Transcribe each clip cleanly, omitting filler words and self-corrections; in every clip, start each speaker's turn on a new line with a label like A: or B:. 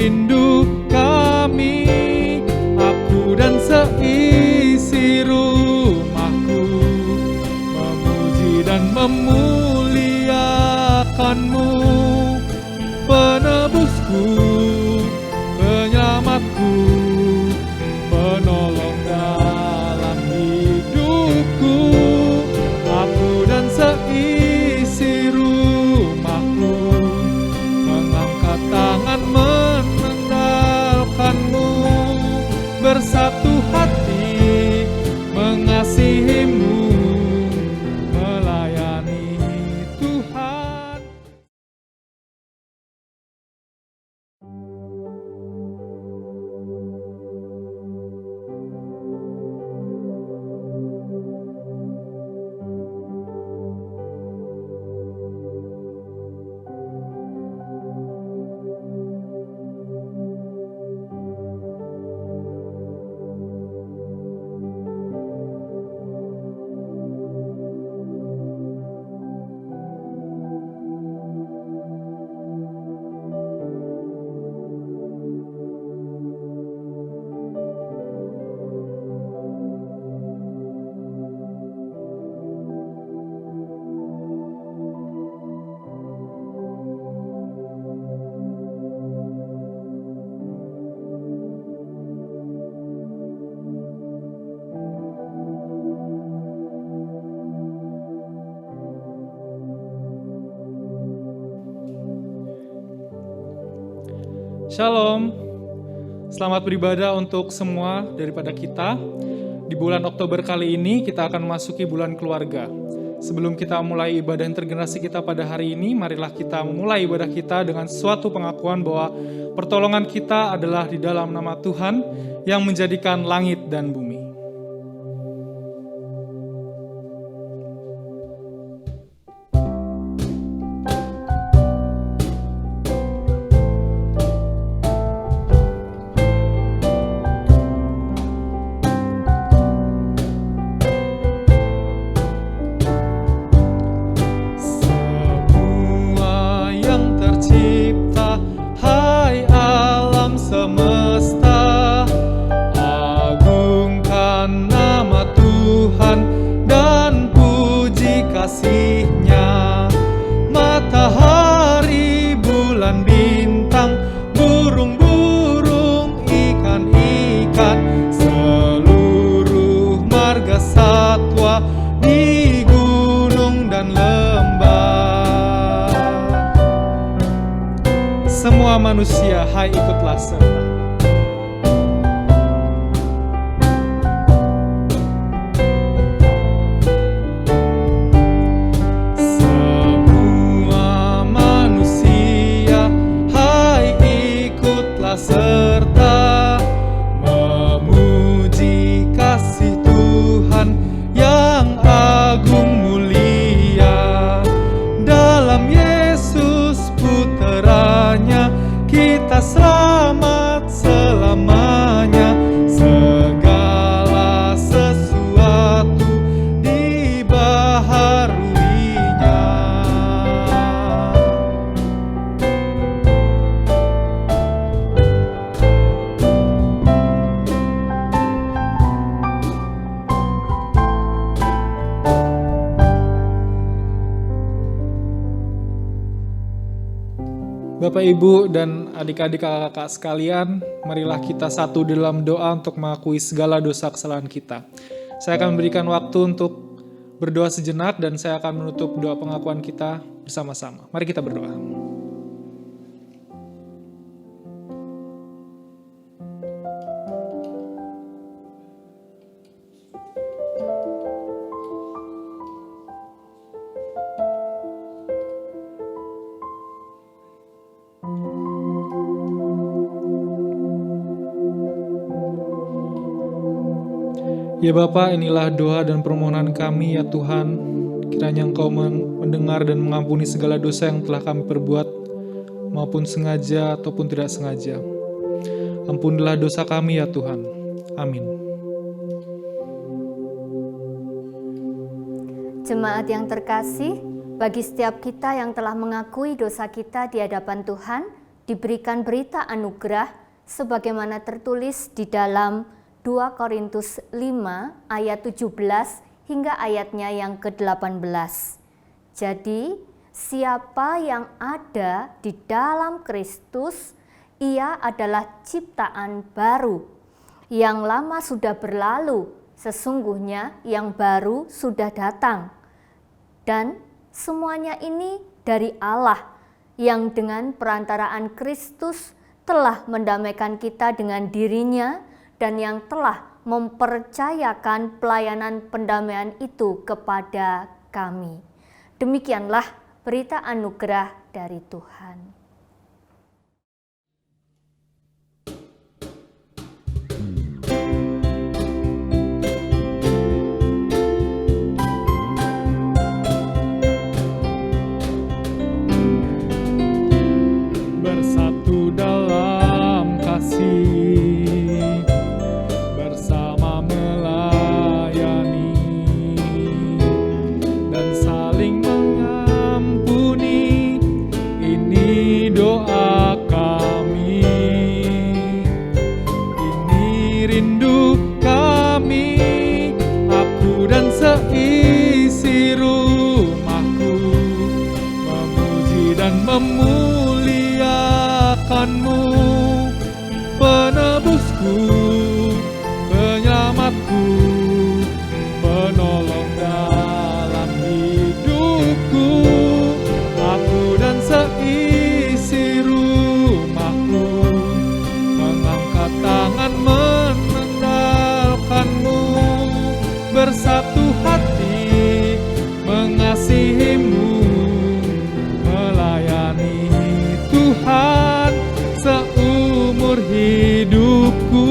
A: rindu kami, aku dan seisi rumahku, memuji dan memuliakan-Mu, penebusku, penyelamatku, penolong dalam hidupku. Aku dan seisi rumahku mengangkat tangan menandalkan-Mu, bersatu hati mengasihi-Mu, melayani Tuhan. Shalom, selamat beribadah untuk semua daripada kita. Di bulan Oktober kali ini kita akan memasuki bulan keluarga. Sebelum kita mulai ibadah intergenerasi kita pada hari ini, marilah kita memulai ibadah kita dengan suatu pengakuan bahwa pertolongan kita adalah di dalam nama Tuhan yang menjadikan langit dan bumi. Semua manusia, hai ikutlah serta. Semua manusia, hai ikutlah serta, memuji kasih Tuhan yang agung mulia. Dalam Yesus puteranya kita selamat selamanya. Segala sesuatu dibaharuinya. Bapak, Ibu, dan adik-adik kakak sekalian, marilah kita satu dalam doa untuk mengakui segala dosa kesalahan kita. Saya akan memberikan waktu untuk berdoa sejenak dan saya akan menutup doa pengakuan kita bersama-sama. Mari kita berdoa. Ya Bapa, inilah doa dan permohonan kami ya Tuhan. Kiranya Engkau mendengar dan mengampuni segala dosa yang telah kami perbuat, maupun sengaja ataupun tidak sengaja. Ampunilah dosa kami ya Tuhan. Amin.
B: Jemaat yang terkasih, bagi setiap kita yang telah mengakui dosa kita di hadapan Tuhan, diberikan berita anugerah sebagaimana tertulis di dalam 2 Korintus 5 ayat 17 hingga ayatnya yang ke-18. Jadi, siapa yang ada di dalam Kristus, ia adalah ciptaan baru. Yang lama sudah berlalu, sesungguhnya yang baru sudah datang. Dan semuanya ini dari Allah, yang dengan perantaraan Kristus telah mendamaikan kita dengan dirinya dan yang telah mempercayakan pelayanan pendamaian itu kepada kami. Demikianlah berita anugerah dari Tuhan.
A: Bersatu dalam kasih, bersama melayani, dan saling mengampuni. Ini doa kami, ini rindu kami, aku dan seisi rumahku, memuji dan memuliakan-Mu, penebusku, penyelamatku, penolong dalam hidupku. Aku dan seisi rumahku mengangkat tangan menandalkan-Mu, bersatu hati mengasihi-Mu, melayani Tuhan seumur hidupku.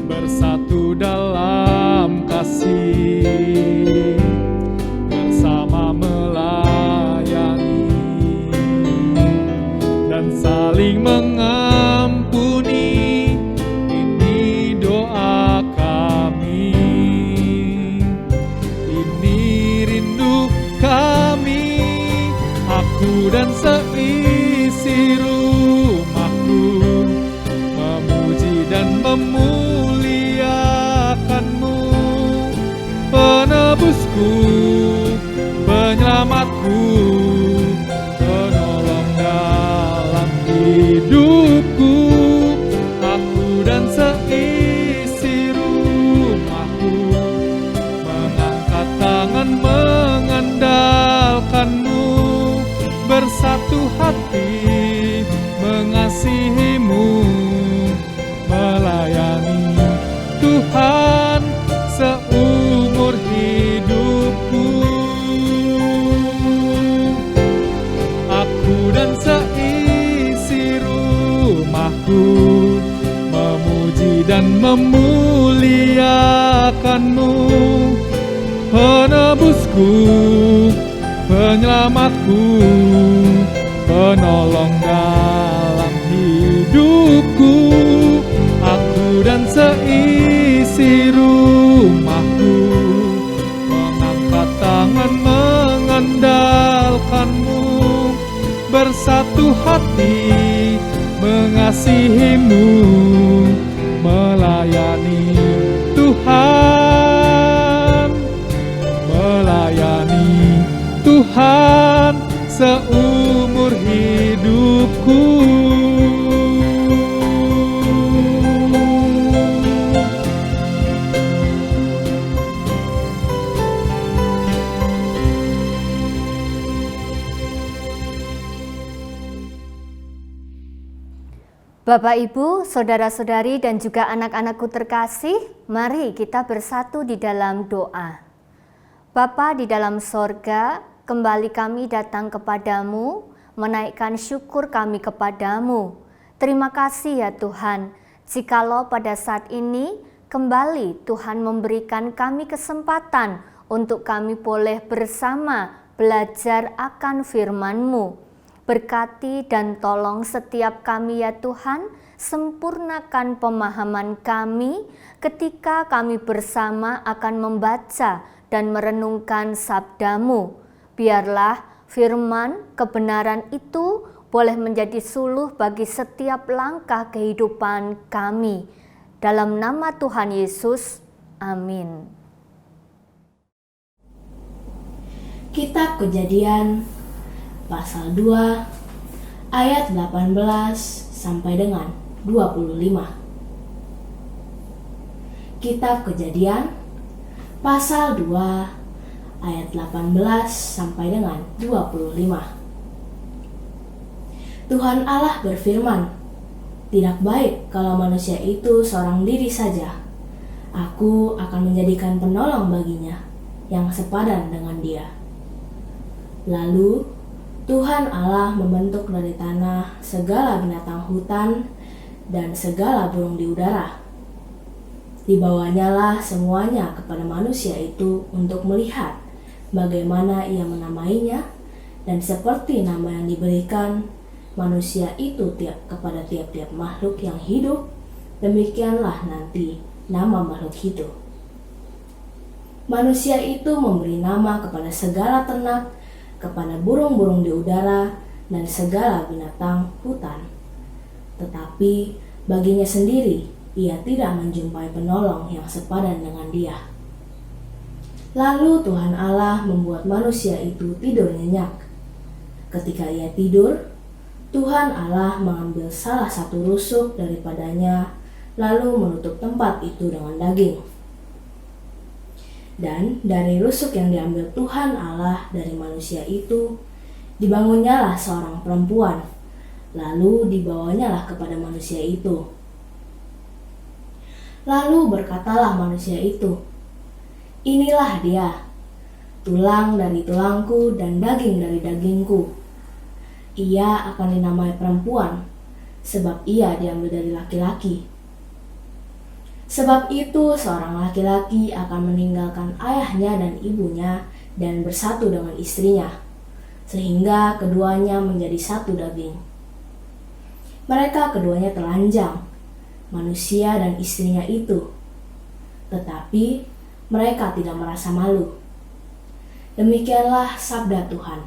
A: Bersatu dalam kasih, bersama melayani, dan saling mengampuni. Ini doa kami, ini rindu kami, aku dan seisi rumahku, memuji dan memuliakan-Mu, penebusku, penyelamatku, penolong dalam hidupku. Aku dan seisi rumahku mengangkat tangan mengandalkan-Mu, bersatu hati mengasihi-Mu, melayani Tuhan seumur hidupku. Aku dan seisi rumahku memuji dan memuliakan-Mu, penebusku, penyelamatku, penolong dalam hidupku. Aku dan seisi rumahku mengangkat tangan mengandalkan-Mu, bersatu hati mengasihi-Mu, melayani Tuhan, melayani Tuhan seumur hidupku.
B: Bapak, Ibu, saudara-saudari, dan juga anak-anakku terkasih, mari kita bersatu di dalam doa. Bapa di dalam sorga, kembali kami datang kepadamu, menaikkan syukur kami kepadamu. Terima kasih ya Tuhan, jikalau pada saat ini kembali Tuhan memberikan kami kesempatan untuk kami boleh bersama belajar akan firman-Mu. Berkati dan tolong setiap kami ya Tuhan, sempurnakan pemahaman kami ketika kami bersama akan membaca dan merenungkan sabda-Mu. Biarlah firman kebenaran itu boleh menjadi suluh bagi setiap langkah kehidupan kami. Dalam nama Tuhan Yesus, amin.
C: Kitab Kejadian pasal 2 ayat 18 sampai dengan 25. Kitab Kejadian pasal 2 ayat 18 sampai dengan 25. Tuhan Allah berfirman, "Tidak baik kalau manusia itu seorang diri saja. Aku akan menjadikan penolong baginya yang sepadan dengan dia." Lalu Tuhan Allah membentuk dari tanah segala binatang hutan dan segala burung di udara. Dibawanyalah semuanya kepada manusia itu untuk melihat bagaimana ia menamainya, dan seperti nama yang diberikan manusia itu kepada tiap-tiap makhluk yang hidup, demikianlah nanti nama makhluk itu. Manusia itu memberi nama kepada segala ternak, kepada burung-burung di udara, dan segala binatang hutan. Tetapi baginya sendiri, ia tidak menjumpai penolong yang sepadan dengan dia. Lalu Tuhan Allah membuat manusia itu tidur nyenyak. Ketika ia tidur, Tuhan Allah mengambil salah satu rusuk daripadanya, lalu menutup tempat itu dengan daging. Dan dari rusuk yang diambil Tuhan Allah dari manusia itu, dibangunnyalah seorang perempuan, lalu dibawanyalah kepada manusia itu. Lalu berkatalah manusia itu, "Inilah dia, tulang dari tulangku dan daging dari dagingku. Ia akan dinamai perempuan, sebab ia diambil dari laki-laki. Sebab itu seorang laki-laki akan meninggalkan ayahnya dan ibunya dan bersatu dengan istrinya, sehingga keduanya menjadi satu daging. Mereka keduanya telanjang, manusia dan istrinya itu, tetapi mereka tidak merasa malu." Demikianlah sabda Tuhan.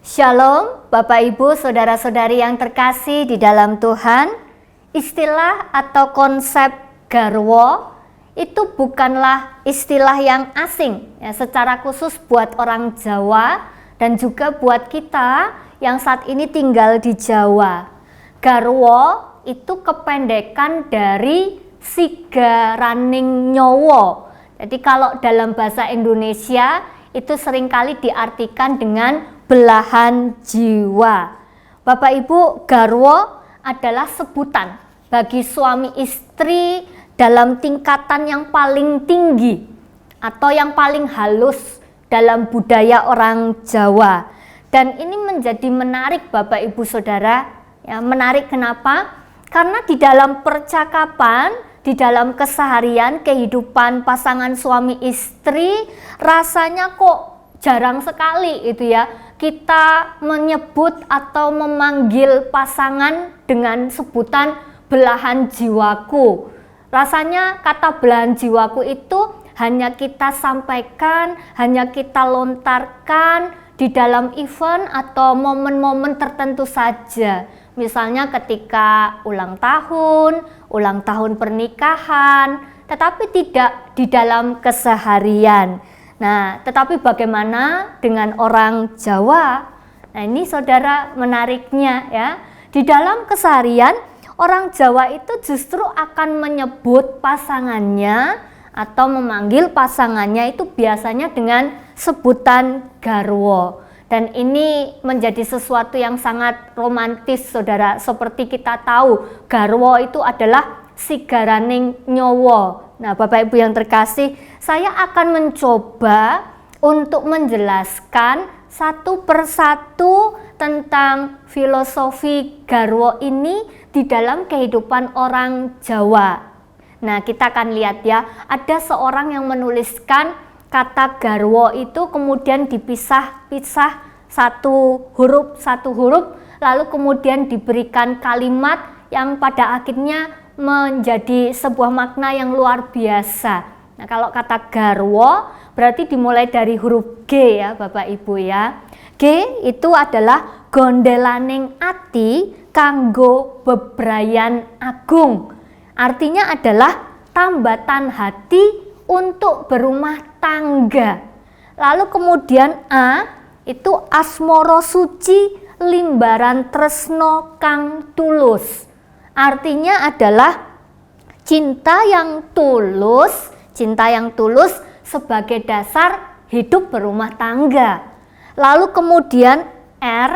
B: Shalom, Bapak Ibu, saudara-saudari yang terkasih di dalam Tuhan. Istilah atau konsep garwo itu bukanlah istilah yang asing ya, secara khusus buat orang Jawa dan juga buat kita yang saat ini tinggal di Jawa. Garwo itu kependekan dari sigaraning nyowo. Jadi kalau dalam bahasa Indonesia itu seringkali diartikan dengan belahan jiwa. Bapak Ibu, garwo adalah sebutan bagi suami istri dalam tingkatan yang paling tinggi atau yang paling halus dalam budaya orang Jawa. Dan ini menjadi menarik Bapak Ibu Saudara. Ya, menarik kenapa? Karena di dalam percakapan, di dalam keseharian kehidupan pasangan suami istri, rasanya kok jarang sekali itu ya kita menyebut atau memanggil pasangan dengan sebutan belahan jiwaku. Rasanya kata belahan jiwaku itu hanya kita sampaikan, hanya kita lontarkan di dalam event atau momen-momen tertentu saja. Misalnya ketika ulang tahun pernikahan, tetapi tidak di dalam keseharian. Nah, tetapi bagaimana dengan orang Jawa? Nah, ini saudara menariknya ya. Di dalam keseharian, orang Jawa itu justru akan menyebut pasangannya atau memanggil pasangannya itu biasanya dengan sebutan garwo. Dan ini menjadi sesuatu yang sangat romantis, saudara. Seperti kita tahu, garwo itu adalah sigaraning nyowo. Nah, Bapak Ibu yang terkasih, saya akan mencoba untuk menjelaskan satu persatu tentang filosofi garwo ini di dalam kehidupan orang Jawa. Nah, kita akan lihat ya, ada seorang yang menuliskan kata garwo itu kemudian dipisah-pisah satu huruf lalu kemudian diberikan kalimat yang pada akhirnya menjadi sebuah makna yang luar biasa. Nah, kalau kata garwo berarti dimulai dari huruf G ya Bapak Ibu ya. G itu adalah gondelaning ati kanggo bebrayan agung. Artinya adalah tambatan hati untuk berumah tangga. Lalu kemudian A itu asmoro suci limbaran tresno kang tulus. Artinya adalah cinta yang tulus sebagai dasar hidup berumah tangga. Lalu kemudian R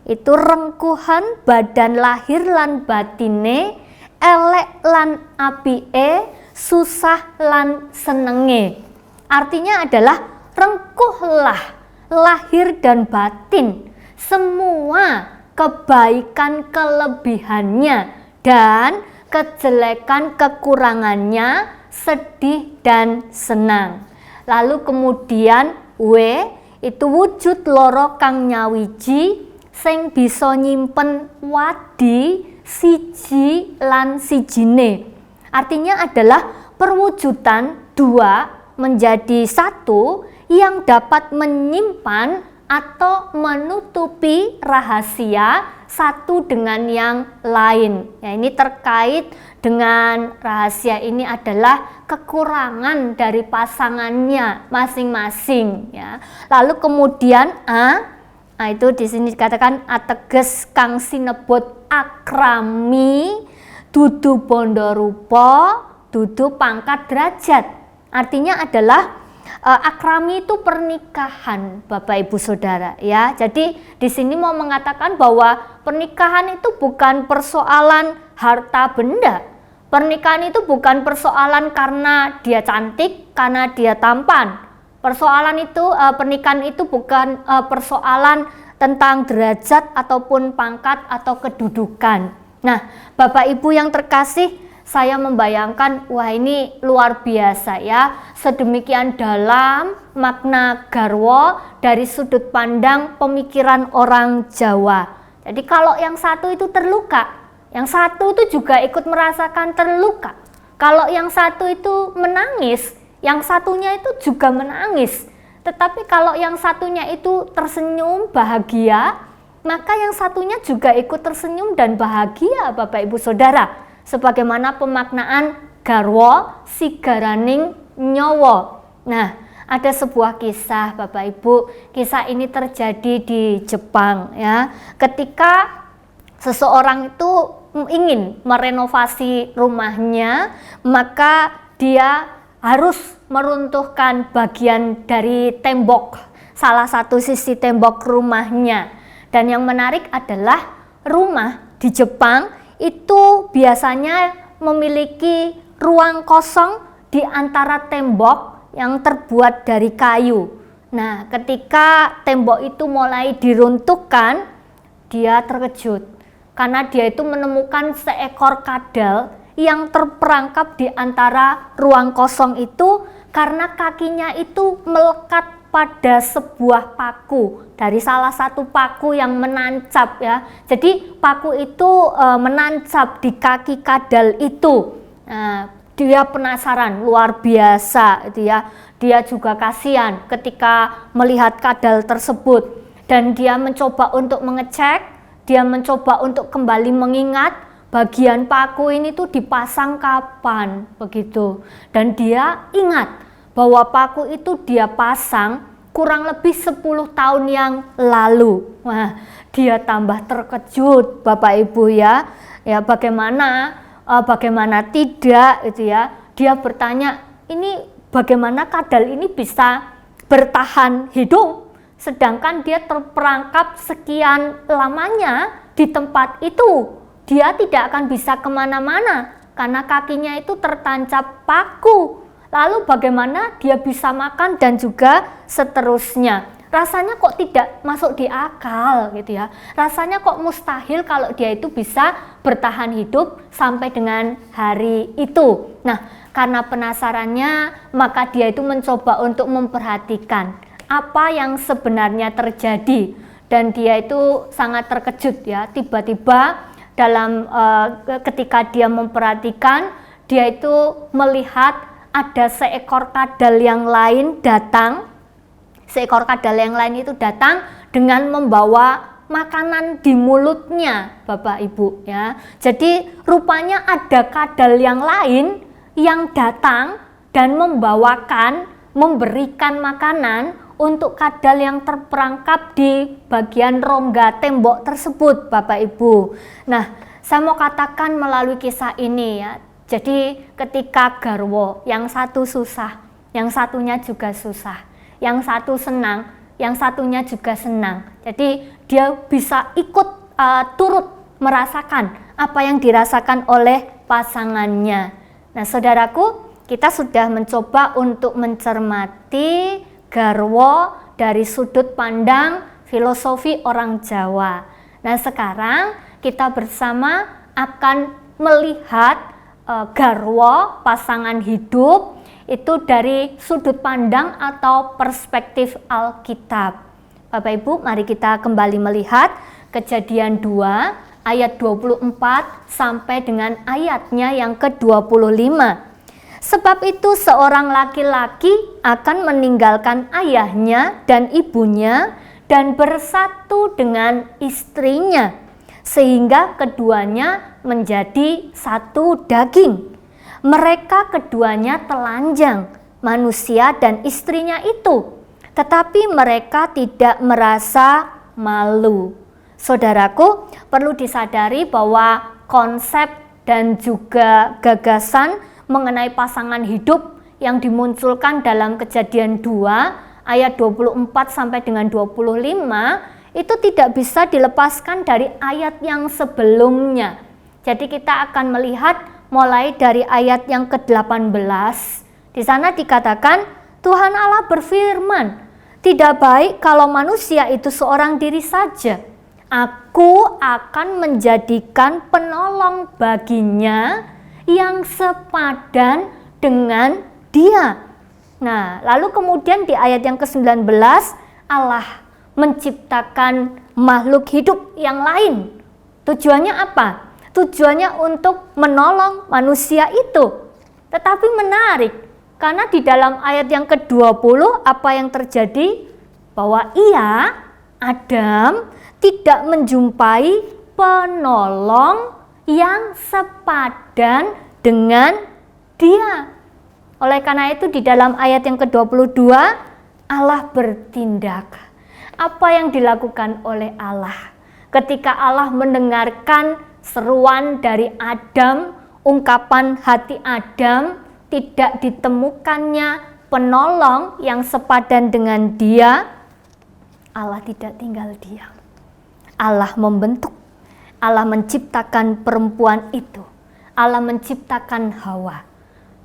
B: itu rengkuhan badan lahir lan batine, elek lan apike, susah lan senenge. Artinya adalah rengkuhlah lahir dan batin semua kebaikan kelebihannya dan kejelekan kekurangannya, sedih dan senang. Lalu kemudian W itu wujud loro kang nyawiji sing bisa nyimpen wadi siji lan sijine. Artinya adalah perwujudan dua menjadi satu yang dapat menyimpan atau menutupi rahasia satu dengan yang lain. Ya, ini terkait dengan rahasia ini adalah kekurangan dari pasangannya masing-masing ya. Lalu kemudian A itu di sini dikatakan ateges kang sinebut akrami dudu bondo rupa dudu pangkat derajat. Artinya adalah akrami itu pernikahan Bapak Ibu Saudara ya. Jadi di sini mau mengatakan bahwa pernikahan itu bukan persoalan harta benda. Pernikahan itu bukan persoalan karena dia cantik, karena dia tampan. Persoalan itu pernikahan itu bukan persoalan tentang derajat ataupun pangkat atau kedudukan. Nah, Bapak Ibu yang terkasih, saya membayangkan, wah ini luar biasa ya, sedemikian dalam makna garwo dari sudut pandang pemikiran orang Jawa. Jadi kalau yang satu itu terluka, yang satu itu juga ikut merasakan terluka. Kalau yang satu itu menangis, yang satunya itu juga menangis. Tetapi kalau yang satunya itu tersenyum bahagia, maka yang satunya juga ikut tersenyum dan bahagia Bapak Ibu Saudara. Sebagaimana pemaknaan garwo sigaraning nyawa. Nah, ada sebuah kisah Bapak Ibu. Kisah ini terjadi di Jepang ya. Ketika seseorang itu ingin merenovasi rumahnya, maka dia harus meruntuhkan bagian dari tembok, salah satu sisi tembok rumahnya. Dan yang menarik adalah rumah di Jepang itu biasanya memiliki ruang kosong di antara tembok yang terbuat dari kayu. Nah, ketika tembok itu mulai diruntuhkan, dia terkejut karena dia itu menemukan seekor kadal yang terperangkap di antara ruang kosong itu karena kakinya itu melekat pada sebuah paku dari salah satu paku yang menancap ya. Jadi paku itu menancap di kaki kadal itu. Nah, dia penasaran luar biasa itu ya. Dia juga kasihan ketika melihat kadal tersebut dan dia mencoba untuk mengecek, dia mencoba untuk kembali mengingat bagian paku ini tuh dipasang kapan begitu. Dan dia ingat bahwa paku itu dia pasang kurang lebih 10 tahun yang lalu. Wah, dia tambah terkejut Bapak Ibu ya. Ya bagaimana tidak itu ya. Dia bertanya, ini bagaimana kadal ini bisa bertahan hidup sedangkan dia terperangkap sekian lamanya di tempat itu. Dia tidak akan bisa kemana-mana karena kakinya itu tertancap paku. Lalu bagaimana dia bisa makan dan juga seterusnya. Rasanya kok tidak masuk di akal gitu ya. Rasanya kok mustahil kalau dia itu bisa bertahan hidup sampai dengan hari itu. Nah, karena penasarannya maka dia itu mencoba untuk memperhatikan apa yang sebenarnya terjadi. dan dia itu sangat terkejut ya. Tiba-tiba ketika dia memperhatikan, dia itu melihat ada seekor kadal yang lain datang. Seekor kadal yang lain itu datang dengan membawa makanan di mulutnya, Bapak Ibu ya. Jadi rupanya ada kadal yang lain yang datang dan memberikan makanan untuk kadal yang terperangkap di bagian rongga tembok tersebut, Bapak Ibu. Nah, saya mau katakan melalui kisah ini ya. Jadi ketika garwo, yang satu susah, yang satunya juga susah, yang satu senang, yang satunya juga senang. Jadi dia bisa ikut turut merasakan apa yang dirasakan oleh pasangannya. Nah, saudaraku, kita sudah mencoba untuk mencermati garwo dari sudut pandang filosofi orang Jawa. Nah, sekarang kita bersama akan melihat garwo, pasangan hidup, itu dari sudut pandang atau perspektif Alkitab. Bapak Ibu, mari kita kembali melihat Kejadian 2 ayat 24 sampai dengan ayatnya yang ke-25. Sebab itu seorang laki-laki akan meninggalkan ayahnya dan ibunya dan bersatu dengan istrinya, sehingga keduanya menjadi satu daging. Mereka keduanya telanjang, manusia dan istrinya itu, tetapi mereka tidak merasa malu. Saudaraku, perlu disadari bahwa konsep dan juga gagasan mengenai pasangan hidup yang dimunculkan dalam Kejadian 2 ayat 24 sampai dengan 25 itu tidak bisa dilepaskan dari ayat yang sebelumnya. Jadi kita akan melihat mulai dari ayat yang ke-18. Di sana dikatakan Tuhan Allah berfirman, "Tidak baik kalau manusia itu seorang diri saja. Aku akan menjadikan penolong baginya yang sepadan dengan dia." Nah, lalu kemudian di ayat yang ke-19 Allah menciptakan makhluk hidup yang lain. Tujuannya apa? Tujuannya untuk menolong manusia itu. Tetapi menarik, karena di dalam ayat yang ke-20 apa yang terjadi? Bahwa Adam tidak menjumpai penolong yang sepadan dengan dia. Oleh karena itu di dalam ayat yang ke-22 Allah bertindak. Apa yang dilakukan oleh Allah? Ketika Allah mendengarkan seruan dari Adam, ungkapan hati Adam, tidak ditemukannya penolong yang sepadan dengan dia, Allah tidak tinggal diam. Allah membentuk, Allah menciptakan perempuan itu, Allah menciptakan Hawa.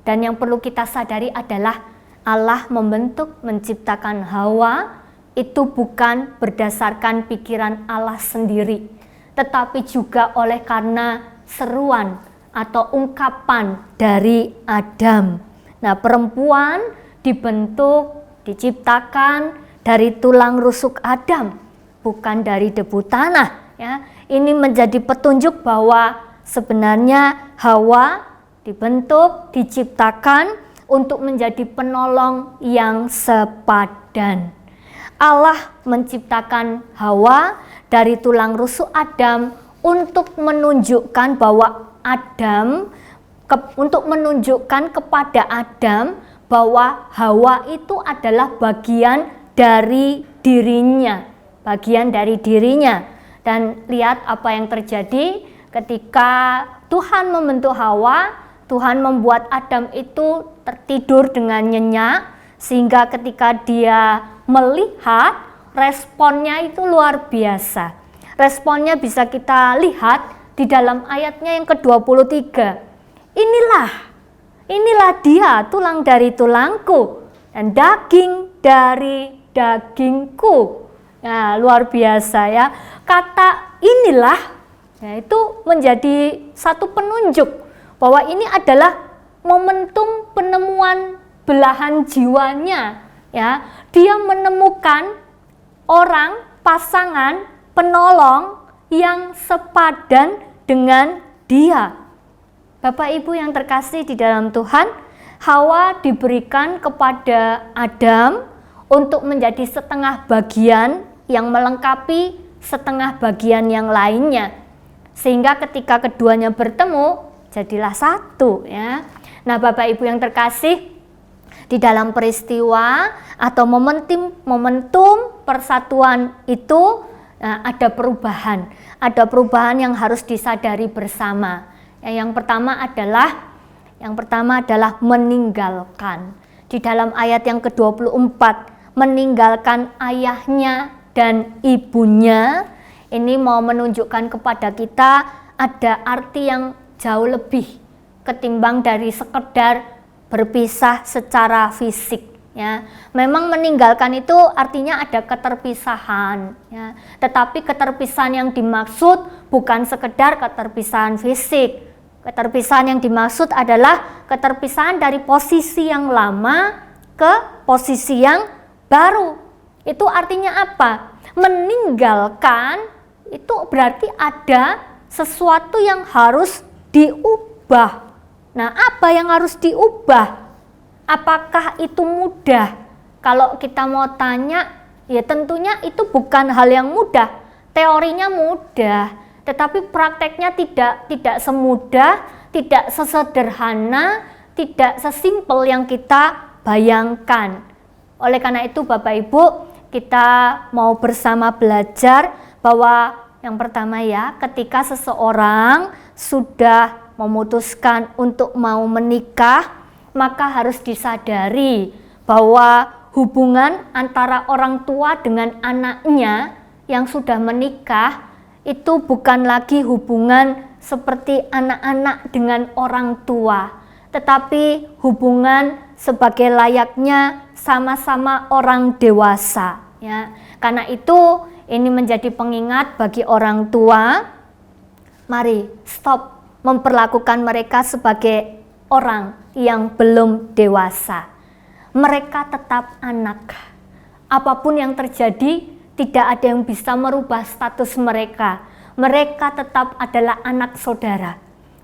B: Dan yang perlu kita sadari adalah Allah membentuk, menciptakan Hawa itu bukan berdasarkan pikiran Allah sendiri, tetapi juga oleh karena seruan atau ungkapan dari Adam. Nah, perempuan dibentuk, diciptakan dari tulang rusuk Adam, bukan dari debu tanah ya. Ini menjadi petunjuk bahwa sebenarnya Hawa dibentuk, diciptakan untuk menjadi penolong yang sepadan. Allah menciptakan Hawa dari tulang rusuk Adam untuk menunjukkan bahwa untuk menunjukkan kepada Adam bahwa Hawa itu adalah bagian dari dirinya, Dan lihat apa yang terjadi ketika Tuhan membentuk Hawa. Tuhan membuat Adam itu tertidur dengan nyenyak, sehingga ketika dia melihat, responnya itu luar biasa. Responnya bisa kita lihat di dalam ayatnya yang ke-23. Inilah dia, tulang dari tulangku dan daging dari dagingku. Nah, luar biasa ya. Kata inilah ya, itu menjadi satu penunjuk bahwa ini adalah momentum penemuan belahan jiwanya ya. Dia menemukan orang pasangan penolong yang sepadan dengan dia. Bapak Ibu yang terkasih di dalam Tuhan, Hawa diberikan kepada Adam untuk menjadi setengah bagian yang melengkapi setengah bagian yang lainnya. Sehingga ketika keduanya bertemu, jadilah satu ya. Nah, Bapak Ibu yang terkasih, di dalam peristiwa atau momentum persatuan itu ada perubahan yang harus disadari bersama. Yang pertama adalah meninggalkan. Di dalam ayat yang ke-24, meninggalkan ayahnya dan ibunya, ini mau menunjukkan kepada kita ada arti yang jauh lebih ketimbang dari sekedar berpisah secara fisik ya. Memang meninggalkan itu artinya ada keterpisahan ya. Tetapi keterpisahan yang dimaksud bukan sekedar keterpisahan fisik. Keterpisahan yang dimaksud adalah keterpisahan dari posisi yang lama ke posisi yang baru. Itu artinya apa? Meninggalkan itu berarti ada sesuatu yang harus diubah. Nah, apa yang harus diubah? Apakah itu mudah? Kalau kita mau tanya, ya tentunya itu bukan hal yang mudah. Teorinya mudah, tetapi prakteknya tidak semudah, tidak sesederhana, tidak sesimpel yang kita bayangkan. Oleh karena itu Bapak Ibu, kita mau bersama belajar bahwa yang pertama ya, ketika seseorang sudah memutuskan untuk mau menikah, maka harus disadari bahwa hubungan antara orang tua dengan anaknya yang sudah menikah itu bukan lagi hubungan seperti anak-anak dengan orang tua, tetapi hubungan sebagai layaknya sama-sama orang dewasa ya. Karena itu ini menjadi pengingat bagi orang tua, mari stop memperlakukan mereka sebagai orang yang belum dewasa. Mereka tetap anak. Apapun yang terjadi, tidak ada yang bisa merubah status mereka. Mereka tetap adalah anak saudara.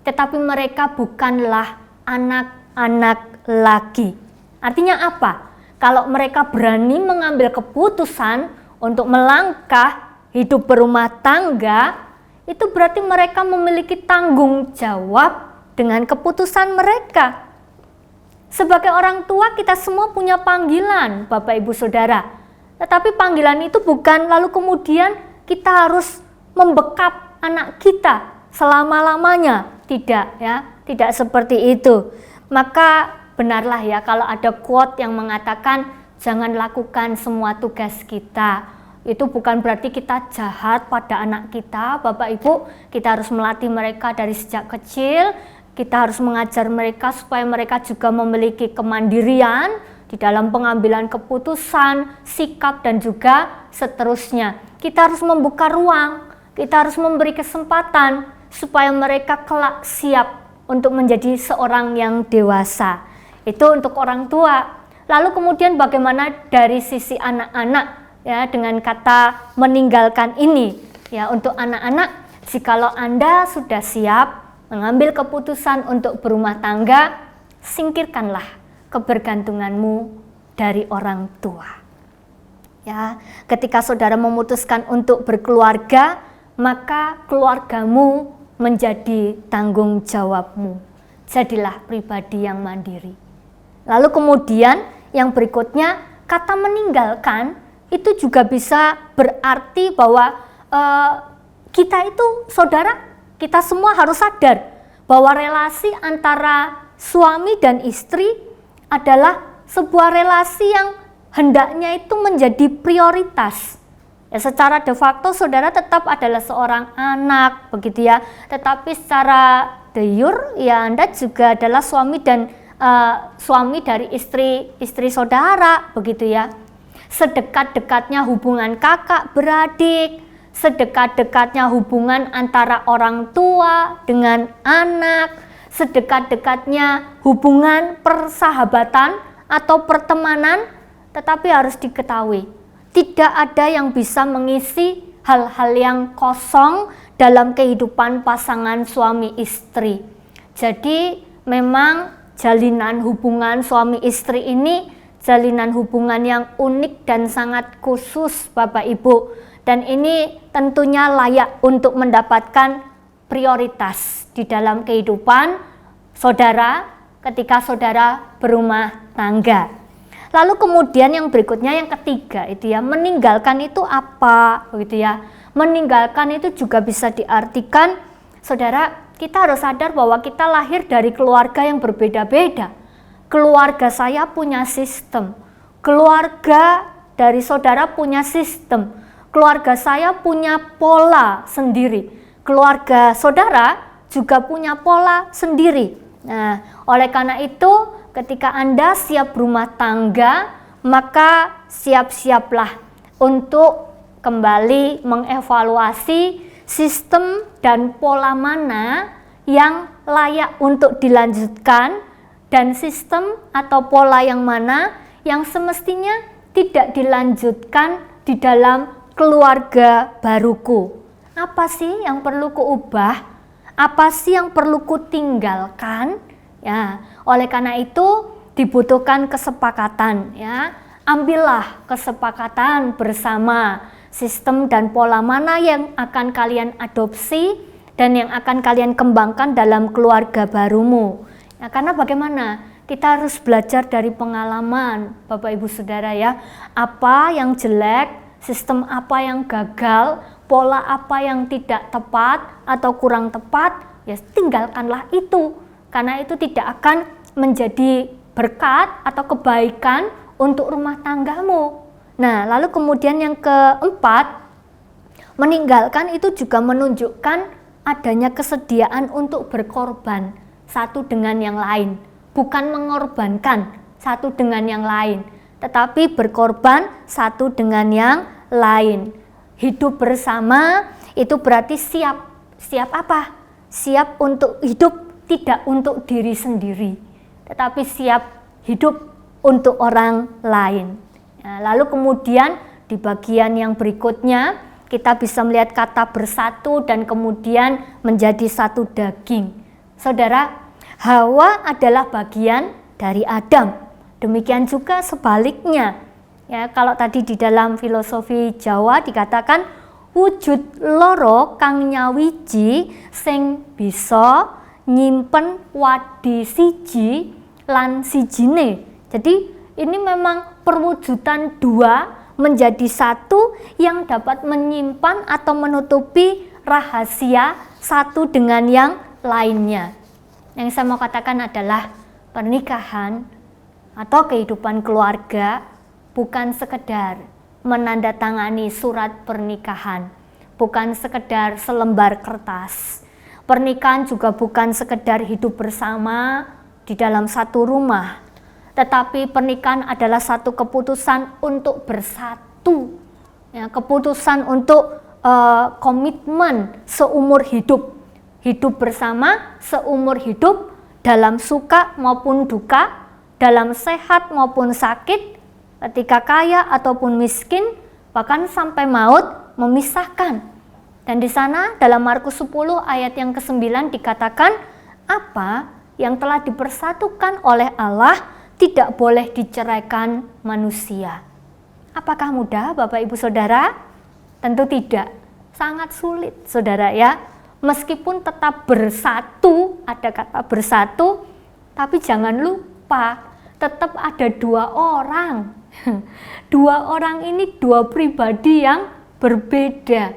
B: Tetapi mereka bukanlah anak-anak lagi. Artinya apa? Kalau mereka berani mengambil keputusan untuk melangkah hidup berumah tangga, itu berarti mereka memiliki tanggung jawab dengan keputusan mereka. Sebagai orang tua kita semua punya panggilan Bapak Ibu Saudara. Tetapi panggilan itu bukan lalu kemudian kita harus membekap anak kita selama-lamanya. Tidak ya, tidak seperti itu. Maka benarlah ya kalau ada quote yang mengatakan jangan lakukan semua tugas kita. Itu bukan berarti kita jahat pada anak kita, Bapak Ibu. Kita harus melatih mereka dari sejak kecil. Kita harus mengajar mereka supaya mereka juga memiliki kemandirian di dalam pengambilan keputusan, sikap, dan juga seterusnya. Kita harus membuka ruang, kita harus memberi kesempatan supaya mereka kelak siap untuk menjadi seorang yang dewasa. Itu untuk orang tua. Lalu kemudian bagaimana dari sisi anak-anak? Ya, dengan kata meninggalkan ini ya, untuk anak-anak, jikalau Anda sudah siap mengambil keputusan untuk berumah tangga, singkirkanlah kebergantunganmu dari orang tua. Ya, ketika saudara memutuskan untuk berkeluarga, maka keluargamu menjadi tanggung jawabmu. Jadilah pribadi yang mandiri. Lalu kemudian yang berikutnya, kata meninggalkan itu juga bisa berarti bahwa kita itu saudara, kita semua harus sadar bahwa relasi antara suami dan istri adalah sebuah relasi yang hendaknya itu menjadi prioritas. Ya, secara de facto saudara tetap adalah seorang anak begitu ya, tetapi secara de jure ya Anda juga adalah suami dan suami dari istri saudara begitu ya. Sedekat-dekatnya hubungan kakak beradik, sedekat-dekatnya hubungan antara orang tua dengan anak, sedekat-dekatnya hubungan persahabatan atau pertemanan, tetapi harus diketahui Tidak ada yang bisa mengisi hal-hal yang kosong dalam kehidupan pasangan suami istri. Jadi memang jalinan hubungan suami istri ini jalinan hubungan yang unik dan sangat khusus Bapak Ibu. Dan ini tentunya layak untuk mendapatkan prioritas di dalam kehidupan saudara ketika saudara berumah tangga. Lalu kemudian yang berikutnya yang ketiga itu ya, meninggalkan itu apa begitu ya. Meninggalkan itu juga bisa diartikan saudara, kita harus sadar bahwa kita lahir dari keluarga yang berbeda-beda. Keluarga saya punya sistem, keluarga dari saudara punya sistem, keluarga saya punya pola sendiri, keluarga saudara juga punya pola sendiri. Nah, oleh karena itu ketika Anda siap berumah tangga, maka siap-siaplah untuk kembali mengevaluasi sistem dan pola mana yang layak untuk dilanjutkan, dan sistem atau pola yang mana yang semestinya tidak dilanjutkan di dalam keluarga baruku. Apa sih yang perlu kuubah? Apa sih yang perlu kutinggalkan? Ya, oleh karena itu dibutuhkan kesepakatan ya. Ambillah kesepakatan bersama sistem dan pola mana yang akan kalian adopsi dan yang akan kalian kembangkan dalam keluarga barumu. Ya, karena bagaimana? Kita harus belajar dari pengalaman Bapak Ibu Saudara ya. Apa yang jelek, sistem apa yang gagal, pola apa yang tidak tepat atau kurang tepat, ya tinggalkanlah itu. Karena itu tidak akan menjadi berkat atau kebaikan untuk rumah tanggamu. Nah, lalu kemudian yang keempat, meninggalkan itu juga menunjukkan adanya kesediaan untuk berkorban satu dengan yang lain. Bukan mengorbankan satu dengan yang lain, tetapi berkorban satu dengan yang lain. Hidup bersama itu berarti siap. Siap apa? Siap untuk hidup tidak untuk diri sendiri, tetapi siap hidup untuk orang lain. Nah, lalu kemudian di bagian yang berikutnya kita bisa melihat kata bersatu dan kemudian menjadi satu daging. Saudara, Hawa adalah bagian dari Adam. Demikian juga sebaliknya. Ya, kalau tadi di dalam filosofi Jawa dikatakan wujud loro kang nyawiji sing bisa nyimpen wadi siji lan sijine. Jadi ini memang perwujudan dua menjadi satu yang dapat menyimpan atau menutupi rahasia satu dengan yang lainnya. Yang saya mau katakan adalah pernikahan atau kehidupan keluarga bukan sekedar menandatangani surat pernikahan, bukan sekedar selembar kertas. Pernikahan juga bukan sekedar hidup bersama di dalam satu rumah, tetapi pernikahan adalah satu keputusan untuk bersatu, ya, keputusan untuk komitmen seumur hidup. Hidup bersama seumur hidup dalam suka maupun duka, dalam sehat maupun sakit, ketika kaya ataupun miskin, bahkan sampai maut memisahkan. Dan di sana dalam Markus 10 ayat yang ke-9 dikatakan, apa yang telah dipersatukan oleh Allah tidak boleh diceraikan manusia. Apakah mudah Bapak Ibu Saudara? Tentu tidak. Sangat sulit Saudara ya. Meskipun tetap bersatu, ada kata bersatu, tapi jangan lupa tetap ada dua orang. Dua orang ini dua pribadi yang berbeda.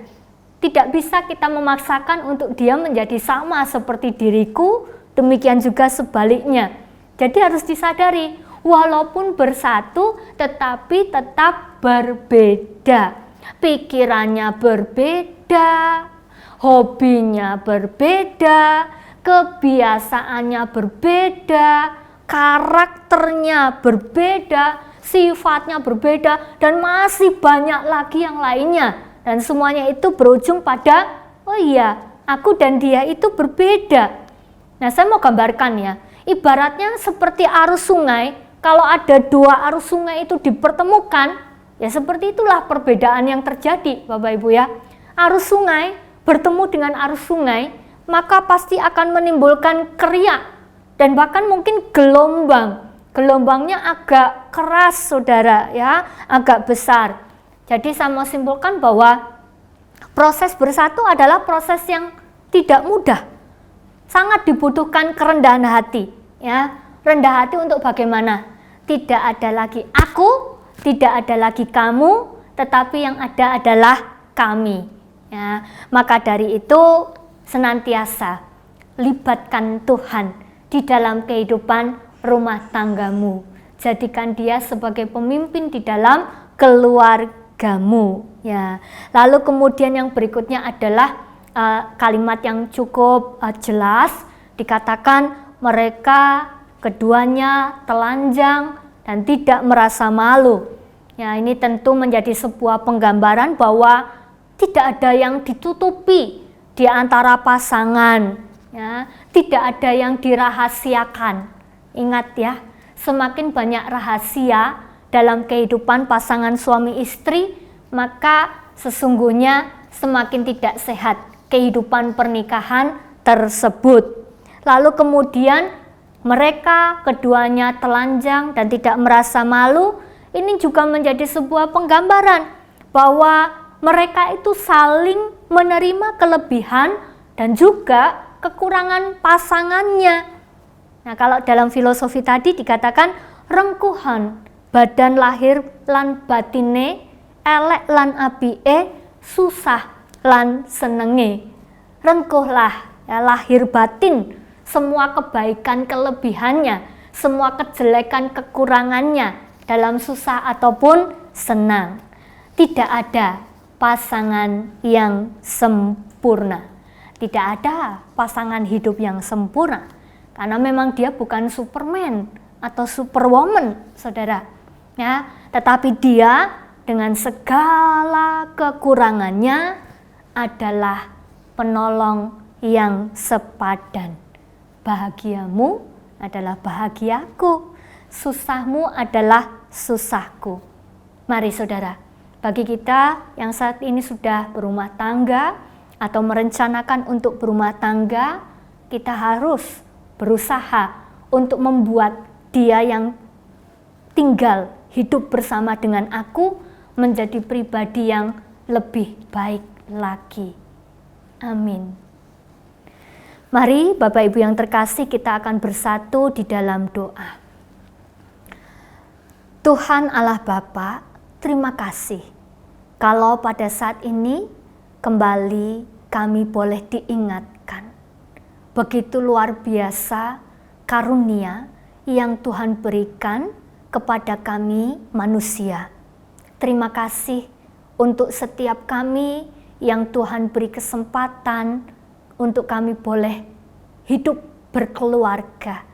B: Tidak bisa kita memaksakan untuk dia menjadi sama seperti diriku, demikian juga sebaliknya. Jadi harus disadari, walaupun bersatu tetapi tetap berbeda. Pikirannya berbeda, hobinya berbeda, kebiasaannya berbeda, karakternya berbeda, sifatnya berbeda, dan masih banyak lagi yang lainnya. Dan semuanya itu berujung pada, oh iya, aku dan dia itu berbeda. Nah, saya mau gambarkan ya, ibaratnya seperti arus sungai. Kalau ada dua arus sungai itu dipertemukan, Ya seperti itulah perbedaan yang terjadi Bapak Ibu ya. Arus sungai bertemu dengan arus sungai, maka pasti akan menimbulkan keriak dan bahkan mungkin gelombang. Gelombangnya agak keras saudara ya, agak besar. Jadi saya mau simpulkan bahwa proses bersatu adalah proses yang tidak mudah. Sangat dibutuhkan kerendahan hati ya. Rendah hati untuk bagaimana? Tidak ada lagi aku, tidak ada lagi kamu, tetapi yang ada adalah kami. Ya, maka dari itu senantiasa libatkan Tuhan di dalam kehidupan rumah tanggamu. Jadikan dia sebagai pemimpin di dalam keluargamu. Ya. Lalu kemudian yang berikutnya adalah kalimat yang cukup jelas, dikatakan mereka keduanya telanjang dan tidak merasa malu. Ya, ini tentu menjadi sebuah penggambaran bahwa tidak ada yang ditutupi di antara pasangan, ya, tidak ada yang dirahasiakan. Ingat ya, semakin banyak rahasia dalam kehidupan pasangan suami istri, maka sesungguhnya semakin tidak sehat kehidupan pernikahan tersebut. Lalu kemudian mereka keduanya telanjang dan tidak merasa malu. Ini juga menjadi sebuah penggambaran bahwa mereka itu saling menerima kelebihan dan juga kekurangan pasangannya. Nah, kalau dalam filosofi tadi dikatakan rengkuhan badan lahir lan batine, elek lan apike, susah lan senenge. Rengkuhlah ya, lahir batin, semua kebaikan kelebihannya, semua kejelekan kekurangannya dalam susah ataupun senang. Tidak ada pasangan yang sempurna. Tidak ada pasangan hidup yang sempurna. Karena memang dia bukan Superman atau Superwoman, saudara. Ya, tetapi dia dengan segala kekurangannya adalah penolong yang sepadan. Bahagiamu adalah bahagiaku, susahmu adalah susahku. Mari saudara, bagi kita yang saat ini sudah berumah tangga atau merencanakan untuk berumah tangga, kita harus berusaha untuk membuat dia yang tinggal hidup bersama dengan aku menjadi pribadi yang lebih baik lagi. Amin. Mari Bapak Ibu yang terkasih, kita akan bersatu di dalam doa. Tuhan Allah Bapa, terima kasih kalau pada saat ini kembali kami boleh diingatkan. Begitu luar biasa karunia yang Tuhan berikan kepada kami manusia. Terima kasih untuk setiap kami yang Tuhan beri kesempatan untuk kami boleh hidup berkeluarga,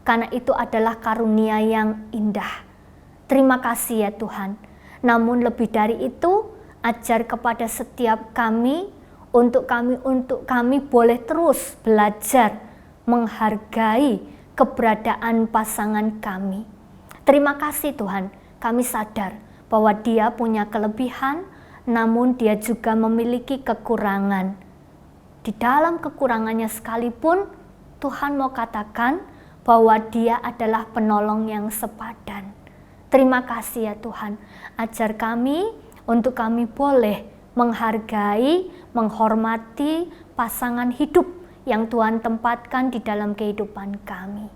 B: karena itu adalah karunia yang indah. Terima kasih ya Tuhan. Namun lebih dari itu, ajar kepada setiap kami untuk kami boleh terus belajar menghargai keberadaan pasangan kami. Terima kasih Tuhan, kami sadar bahwa dia punya kelebihan, namun dia juga memiliki kekurangan. Di dalam kekurangannya sekalipun, Tuhan mau katakan bahwa dia adalah penolong yang sepadan. Terima kasih ya Tuhan, ajar kami untuk kami boleh menghargai, menghormati pasangan hidup yang Tuhan tempatkan di dalam kehidupan kami.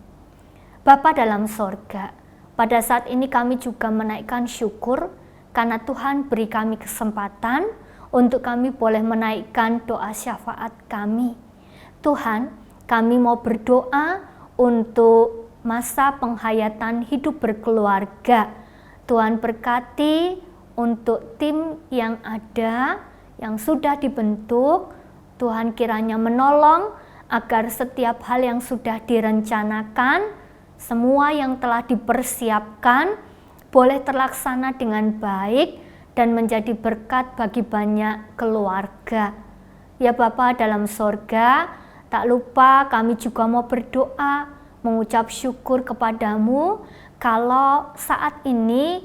B: Bapa dalam sorga, pada saat ini kami juga menaikkan syukur karena Tuhan beri kami kesempatan untuk kami boleh menaikkan doa syafaat kami. Tuhan, kami mau berdoa untuk masa penghayatan hidup berkeluarga. Tuhan berkati untuk tim yang ada, yang sudah dibentuk. Tuhan kiranya menolong agar setiap hal yang sudah direncanakan, semua yang telah dipersiapkan, boleh terlaksana dengan baik dan menjadi berkat bagi banyak keluarga. Ya Bapa dalam sorga, tak lupa kami juga mau berdoa, mengucap syukur kepadamu kalau saat ini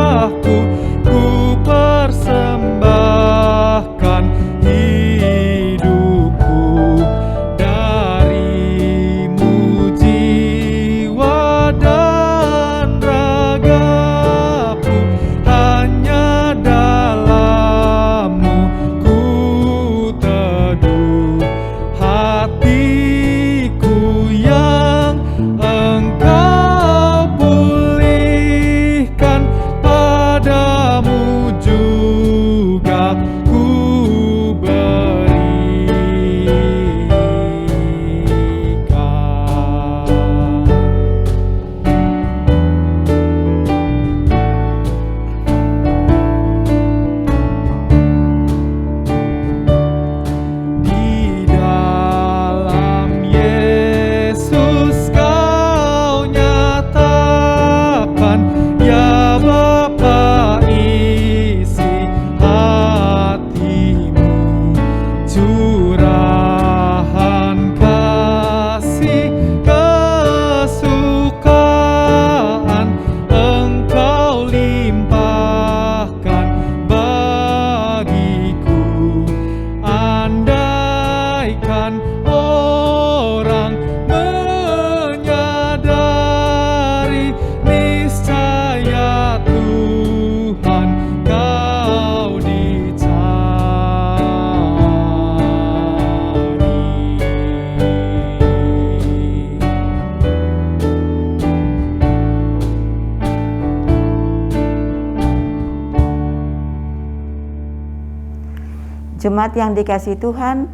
D: Jemaat yang dikasihi Tuhan,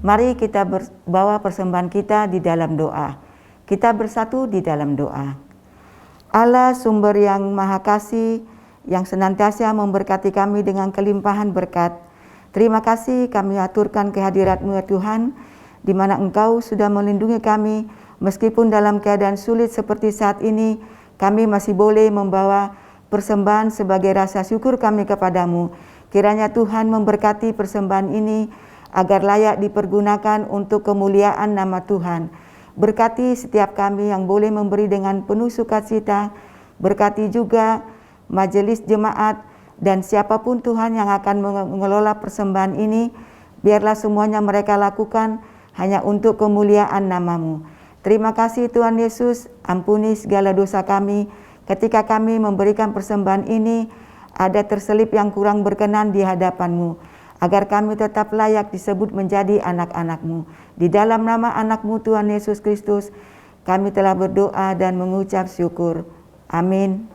D: mari kita bawa persembahan kita di dalam doa. Kita bersatu di dalam doa. Allah sumber yang maha kasih, yang senantiasa memberkati kami dengan kelimpahan berkat. Terima kasih kami aturkan kehadirat-Mu ya Tuhan, di mana Engkau sudah melindungi kami, meskipun dalam keadaan sulit seperti saat ini, kami masih boleh membawa persembahan sebagai rasa syukur kami kepadamu. Kiranya Tuhan memberkati persembahan ini agar layak dipergunakan untuk kemuliaan nama Tuhan. Berkati setiap kami yang boleh memberi dengan penuh sukacita. Berkati juga majelis jemaat dan siapapun Tuhan yang akan mengelola persembahan ini. Biarlah semuanya mereka lakukan hanya untuk kemuliaan nama-Mu. Terima kasih Tuhan Yesus, ampuni segala dosa kami. Ketika kami memberikan persembahan ini, ada terselip yang kurang berkenan di hadapan-Mu, agar kami tetap layak disebut menjadi anak-anak-Mu. Di dalam nama anak-Mu Tuhan Yesus Kristus, kami telah berdoa dan mengucap syukur. Amin.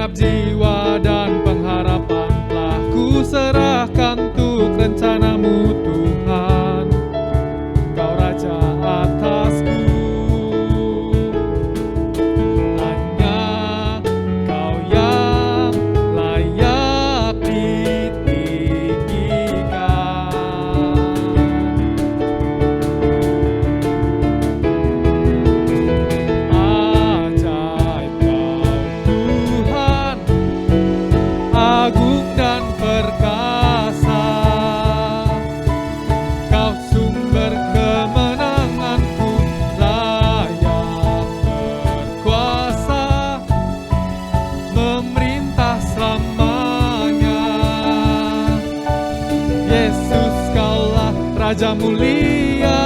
A: Jiwa dan pengharapan telah ku serahkan untuk rencana-Mu Tuhan. Kau Raja atasku, hanya Kau yang layak ditinggikan. Ajaib Kau Tuhan, agung dan perkasa. Kau sumber kemenanganku, layak berkuasa, memerintah selamanya. Yesus, Kaulah Raja mulia.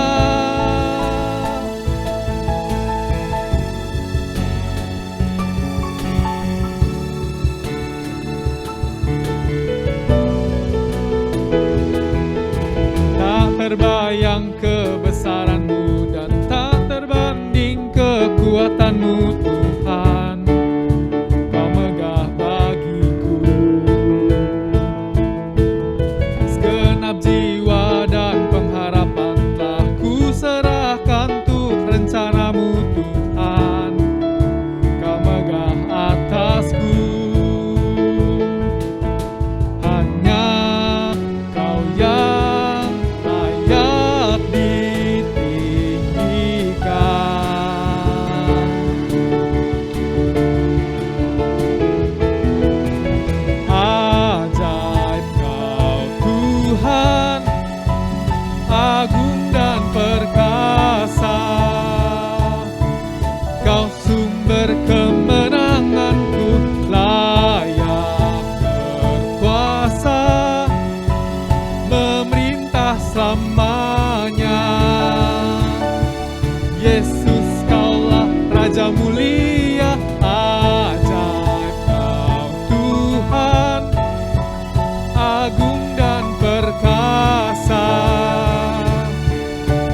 A: Terbayang kebesaran-Mu dan tak terbanding kekuatan-Mu Tuhan. Kau megah bagiku. Segenap jiwa dan pengharapan telah ku serahkan untuk rencana-Mu Tuhan. Kau megah atasku. Hanya Kau yang agung dan perkasa. Kau sumber kemenanganku, layak berkuasa, memerintah selamanya. Yesus, Kaulah Raja mulia. Ajaib Kau Tuhan, agung dan perkasa.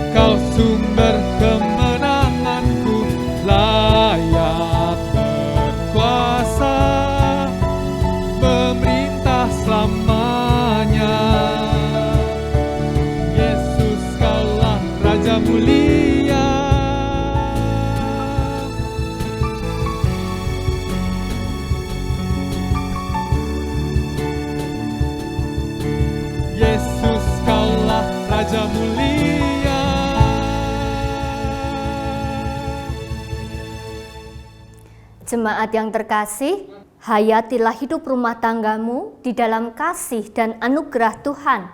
A: Kau sumber kemenanganku, layak berkuasa, memerintah selamanya. Yesus, Kaulah Raja mulia. Yesus, Kaulah Raja mulia.
B: Jemaat yang terkasih, hayatilah hidup rumah tanggamu di dalam kasih dan anugerah Tuhan.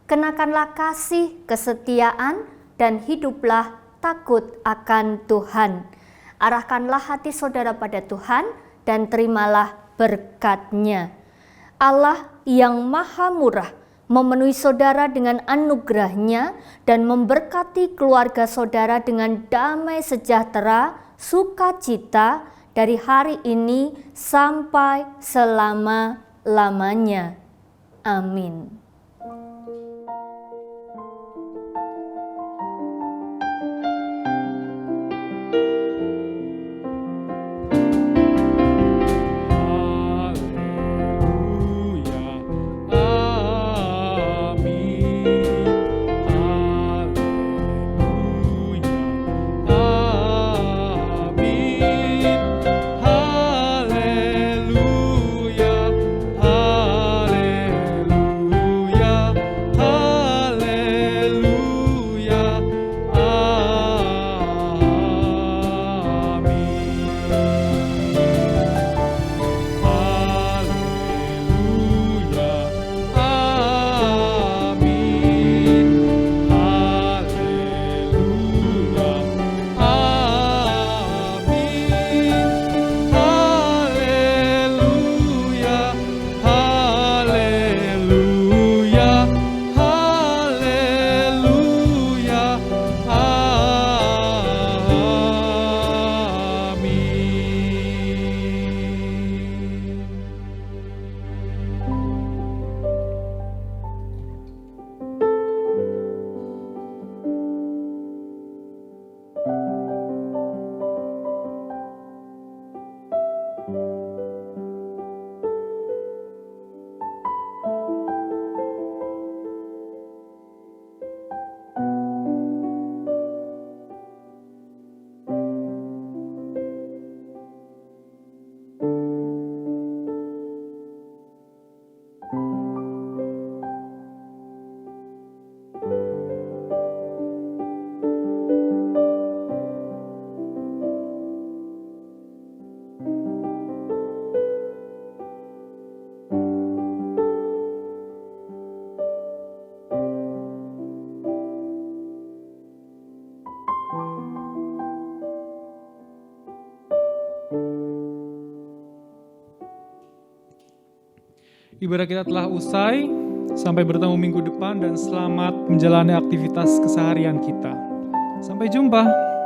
B: Kenakanlah kasih, kesetiaan, dan hiduplah takut akan Tuhan. Arahkanlah hati saudara pada Tuhan dan terimalah berkat-Nya. Allah yang maha murah memenuhi saudara dengan anugerah-Nya, dan memberkati keluarga saudara dengan damai sejahtera, sukacita dari hari ini sampai selama-lamanya. Amin.
A: Ibadah kita telah usai, sampai bertemu minggu depan dan selamat menjalani aktivitas keseharian kita. Sampai jumpa.